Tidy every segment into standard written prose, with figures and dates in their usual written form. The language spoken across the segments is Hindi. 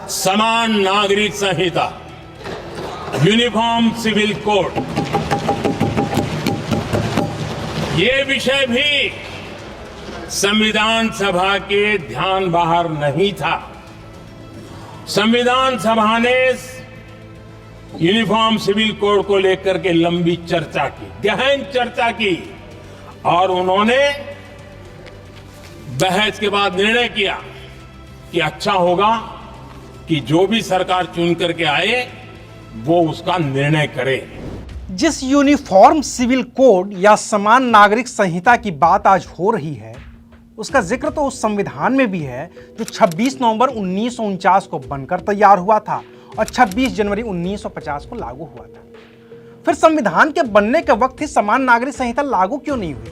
समान नागरिक संहिता, यूनिफॉर्म सिविल कोड, ये विषय भी संविधान सभा के ध्यान बाहर नहीं था। संविधान सभा ने यूनिफॉर्म सिविल कोड को लेकर के लंबी चर्चा की, गहन चर्चा की, और उन्होंने बहस के बाद निर्णय किया कि अच्छा होगा कि जो भी सरकार चुन करके आए वो उसका निर्णय करे। जिस यूनिफॉर्म सिविल कोड या समान नागरिक संहिता की बात आज हो रही है, उसका जिक्र तो उस संविधान में भी है जो 26 नवंबर 1949 को बनकर तैयार हुआ था और 26 जनवरी 1950 को लागू हुआ था। फिर संविधान के बनने के वक्त ही समान नागरिक संहिता लागू क्यों नहीं हुई?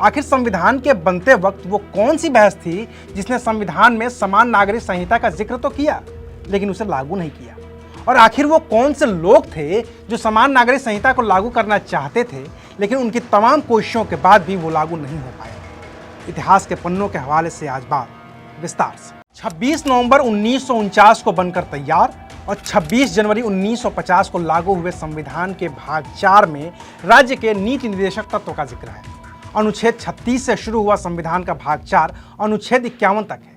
आखिर संविधान के बनते वक्त वो कौन सी बहस थी जिसने संविधान में समान नागरिक संहिता का जिक्र तो किया लेकिन उसे लागू नहीं किया? और आखिर वो कौन से लोग थे जो समान नागरिक संहिता को लागू करना चाहते थे लेकिन उनकी तमाम कोशिशों के बाद भी वो लागू नहीं हो पाए? इतिहास के पन्नों के हवाले से आज बात विस्तार से। 26 नवंबर 1949 को बनकर तैयार और 26 जनवरी 1950 को लागू हुए संविधान के भाग 4 में राज्य के नीति निर्देशक तत्व का जिक्र है। अनुच्छेद 36 से शुरू हुआ संविधान का भाग 4 अनुच्छेद 51 तक है।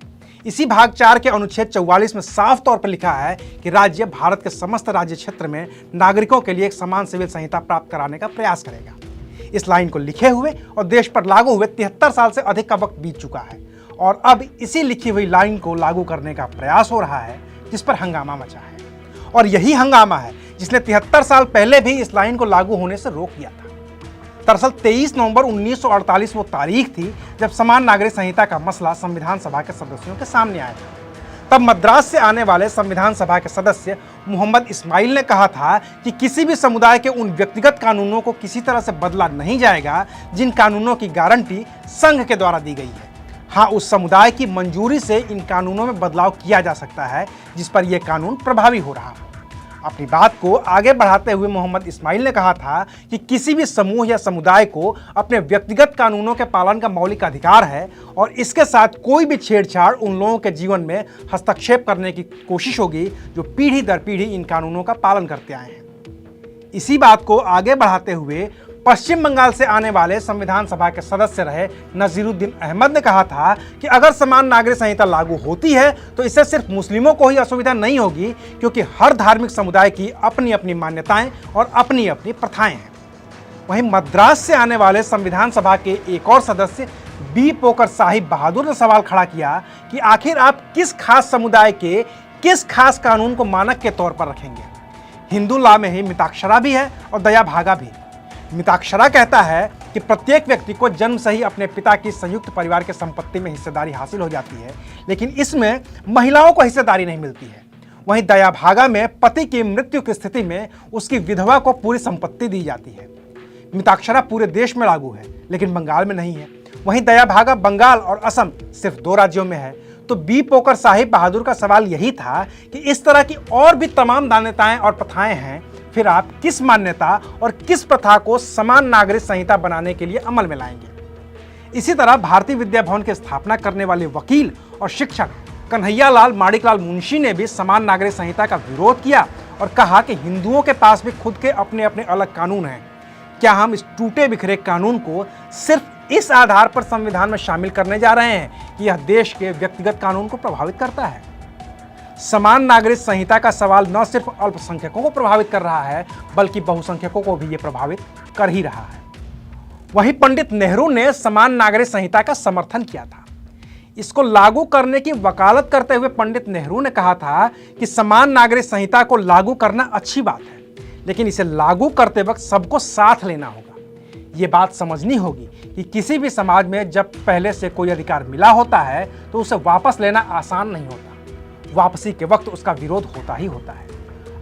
इसी भाग 4 के अनुच्छेद 44 में साफ तौर पर लिखा है कि राज्य भारत के समस्त राज्य क्षेत्र में नागरिकों के लिए एक समान सिविल संहिता प्राप्त कराने का प्रयास करेगा। इस लाइन को लिखे हुए और देश पर लागू हुए 73 साल से अधिक का वक्त बीत चुका है और अब इसी लिखी हुई लाइन को लागू करने का प्रयास हो रहा है, जिस पर हंगामा मचा है। और यही हंगामा है जिसने 73 साल पहले भी इस लाइन को लागू होने से रोक दिया था। दरअसल 23 नवंबर 1948 वो तारीख थी जब समान नागरिक संहिता का मसला संविधान सभा के सदस्यों के सामने आया था। तब मद्रास से आने वाले संविधान सभा के सदस्य मोहम्मद इस्माइल ने कहा था कि किसी भी समुदाय के उन व्यक्तिगत कानूनों को किसी तरह से बदला नहीं जाएगा जिन कानूनों की गारंटी संघ के द्वारा दी गई है। हाँ, उस समुदाय की मंजूरी से इन कानूनों में बदलाव किया जा सकता है जिस पर यह कानून प्रभावी हो रहा है। अपनी बात को आगे बढ़ाते हुए मोहम्मद इस्माइल ने कहा था कि किसी भी समूह या समुदाय को अपने व्यक्तिगत कानूनों के पालन का मौलिक अधिकार है और इसके साथ कोई भी छेड़छाड़ उन लोगों के जीवन में हस्तक्षेप करने की कोशिश होगी जो पीढ़ी दर पीढ़ी इन कानूनों का पालन करते आए हैं। इसी बात को आगे बढ़ाते हुए पश्चिम बंगाल से आने वाले संविधान सभा के सदस्य रहे नजीरुद्दीन अहमद ने कहा था कि अगर समान नागरिक संहिता लागू होती है तो इससे सिर्फ मुस्लिमों को ही असुविधा नहीं होगी, क्योंकि हर धार्मिक समुदाय की अपनी अपनी मान्यताएं और अपनी अपनी प्रथाएं हैं। वहीं मद्रास से आने वाले संविधान सभा के एक और सदस्य बी पोकर साहिब बहादुर ने सवाल खड़ा किया कि आखिर आप किस खास समुदाय के किस खास कानून को मानक के तौर पर रखेंगे? हिंदू लॉ में ही मिताक्षरा भी है और दया भागा भी। मिताक्षरा कहता है कि प्रत्येक व्यक्ति को जन्म से ही अपने पिता की संयुक्त परिवार के संपत्ति में हिस्सेदारी हासिल हो जाती है, लेकिन इसमें महिलाओं को हिस्सेदारी नहीं मिलती है। वहीं दया भागा में पति की मृत्यु की स्थिति में उसकी विधवा को पूरी संपत्ति दी जाती है। मिताक्षरा पूरे देश में लागू है लेकिन बंगाल में नहीं है। वहीं दया भागा बंगाल और असम सिर्फ 2 राज्यों में है। तो बी पोकर साहिब बहादुर का सवाल यही था कि इस तरह की और भी तमाम मान्यताएं और प्रथाएं हैं, फिर आप किस मान्यता और किस प्रथा को समान नागरिक संहिता बनाने के लिए अमल में लाएंगे? इसी तरह भारतीय विद्या भवन की स्थापना करने वाले वकील और शिक्षक कन्हैयालाल माणिकलाल मुंशी ने भी समान नागरिक संहिता का विरोध किया और कहा कि हिंदुओं के पास भी खुद के अपने अपने अलग कानून हैं। क्या हम इस टूटे बिखरे कानून को सिर्फ इस आधार पर संविधान में शामिल करने जा रहे हैं कि यह देश के व्यक्तिगत कानून को प्रभावित करता है? समान नागरिक संहिता का सवाल न सिर्फ अल्पसंख्यकों को प्रभावित कर रहा है बल्कि बहुसंख्यकों को भी ये प्रभावित कर ही रहा है। वहीं पंडित नेहरू ने समान नागरिक संहिता का समर्थन किया था। इसको लागू करने की वकालत करते हुए पंडित नेहरू ने कहा था कि समान नागरिक संहिता को लागू करना अच्छी बात है, लेकिन इसे लागू करते वक्त सबको साथ लेना होगा। ये बात समझनी होगी कि किसी भी समाज में जब पहले से कोई अधिकार मिला होता है तो उसे वापस लेना आसान नहीं होता। वापसी के वक्त उसका विरोध होता ही होता है।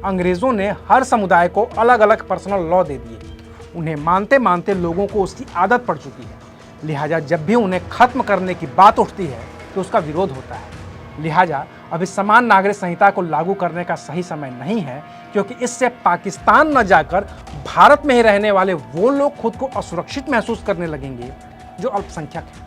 अंग्रेजों ने हर समुदाय को अलग अलग पर्सनल लॉ दे दिए। उन्हें मानते मानते लोगों को उसकी आदत पड़ चुकी है, लिहाजा जब भी उन्हें खत्म करने की बात उठती है तो उसका विरोध होता है। लिहाजा अभी समान नागरिक संहिता को लागू करने का सही समय नहीं है, क्योंकि इससे पाकिस्तान न जाकर भारत में ही रहने वाले वो लोग खुद को असुरक्षित महसूस करने लगेंगे जो अल्पसंख्यक हैं।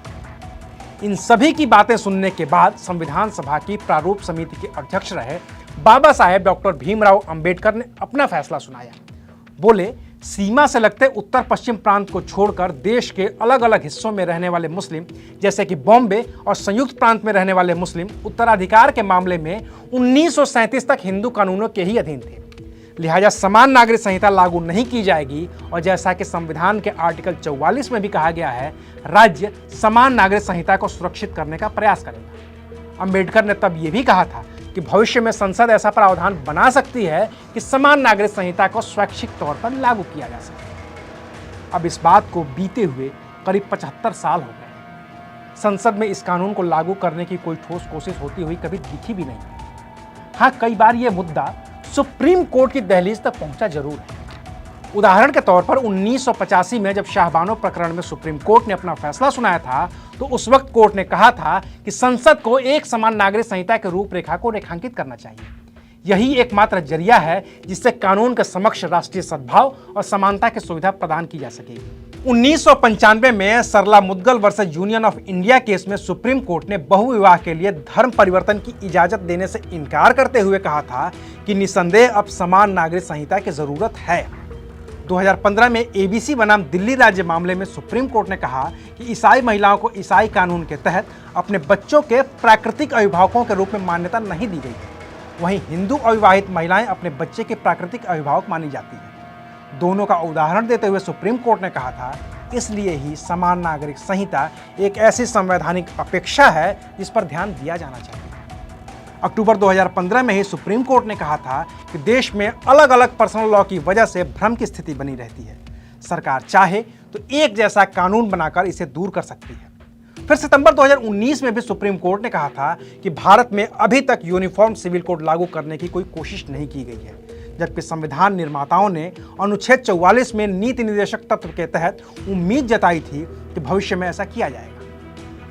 इन सभी की बातें सुनने के बाद संविधान सभा की प्रारूप समिति के अध्यक्ष रहे बाबा साहेब डॉक्टर भीमराव अंबेडकर ने अपना फैसला सुनाया। बोले, सीमा से लगते उत्तर पश्चिम प्रांत को छोड़कर देश के अलग अलग हिस्सों में रहने वाले मुस्लिम, जैसे कि बॉम्बे और संयुक्त प्रांत में रहने वाले मुस्लिम, उत्तराधिकार के मामले में 1937 तक हिंदू कानूनों के ही अधीन थे। लिहाजा समान नागरिक संहिता लागू नहीं की जाएगी और जैसा कि संविधान के आर्टिकल 44 में भी कहा गया है, राज्य समान नागरिक संहिता को सुरक्षित करने का प्रयास करेगा। अंबेडकर ने तब यह भी कहा था कि भविष्य में संसद ऐसा प्रावधान बना सकती है कि समान नागरिक संहिता को स्वैच्छिक तौर पर लागू किया जा सके। अब इस बात को बीते हुए करीब 75 साल हो गए। संसद में इस कानून को लागू करने की कोई ठोस कोशिश होती हुई कभी दिखी भी नहीं। हाँ, कई बार यह मुद्दा सुप्रीम कोर्ट की दहलीज तक पहुंचा जरूर है। उदाहरण के तौर पर 1985 में जब शाहबानो प्रकरण में सुप्रीम कोर्ट ने अपना फैसला सुनाया था, तो उस वक्त कोर्ट ने कहा था कि संसद को एक समान नागरिक संहिता के रूपरेखा को रेखांकित करना चाहिए। यही एकमात्र जरिया है जिससे कानून के समक्ष राष्ट्रीय सद्भाव और समानता की सुविधा प्रदान की जा सकेगी। 1995 में Sarla Mudgal versus union of India case में सुप्रीम कोर्ट ने बहुविवाह के लिए धर्म परिवर्तन की इजाजत देने से इनकार करते हुए कहा था कि निसंदेह अब समान नागरिक संहिता की जरूरत है। 2015 में एबीसी बनाम दिल्ली राज्य मामले में सुप्रीम कोर्ट ने कहा कि ईसाई महिलाओं को ईसाई कानून के तहत अपने बच्चों के प्राकृतिक अभिभावकों के रूप में मान्यता नहीं दी गई है। वहीं हिंदू अविवाहित महिलाएं अपने बच्चे के प्राकृतिक अभिभावक मानी जाती हैं। दोनों का उदाहरण देते हुए सुप्रीम कोर्ट ने कहा था, इसलिए ही समान नागरिक संहिता एक ऐसी संवैधानिक अपेक्षा है जिस पर ध्यान दिया जाना चाहिए। अक्टूबर 2015 में ही सुप्रीम कोर्ट ने कहा था कि देश में अलग अलग पर्सनल लॉ की वजह से भ्रम की स्थिति बनी रहती है। सरकार चाहे तो एक जैसा कानून बनाकर इसे दूर कर सकती है। फिर सितंबर 2019 में भी सुप्रीम कोर्ट ने कहा था कि भारत में अभी तक यूनिफॉर्म सिविल कोड लागू करने की कोई कोशिश नहीं की गई है, जबकि संविधान निर्माताओं ने अनुच्छेद 44 में नीति निर्देशक तत्व के तहत उम्मीद जताई थी कि भविष्य में ऐसा किया जाएगा।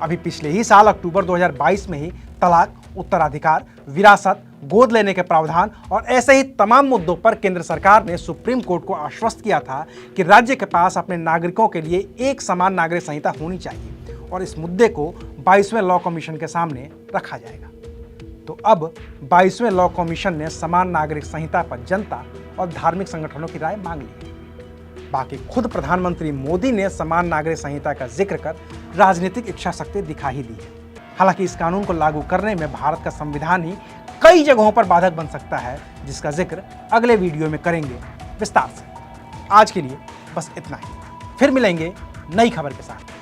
अभी पिछले ही साल अक्टूबर 2022 में ही तलाक, उत्तराधिकार, विरासत, गोद लेने के प्रावधान और ऐसे ही तमाम मुद्दों पर केंद्र सरकार ने सुप्रीम कोर्ट को आश्वस्त किया था कि राज्य के पास अपने नागरिकों के लिए एक समान नागरिक संहिता होनी चाहिए और इस मुद्दे को 22वें लॉ कमीशन के सामने रखा जाएगा। तो अब 22वें लॉ कमीशन ने समान नागरिक संहिता पर जनता और धार्मिक संगठनों की राय मांग ली है। बाकी खुद प्रधानमंत्री मोदी ने समान नागरिक संहिता का जिक्र कर राजनीतिक इच्छा शक्ति दिखा ही दी है। हालांकि इस कानून को लागू करने में भारत का संविधान ही कई जगहों पर बाधक बन सकता है, जिसका जिक्र अगले वीडियो में करेंगे विस्तार से। आज के लिए बस इतना ही, फिर मिलेंगे नई खबर के साथ।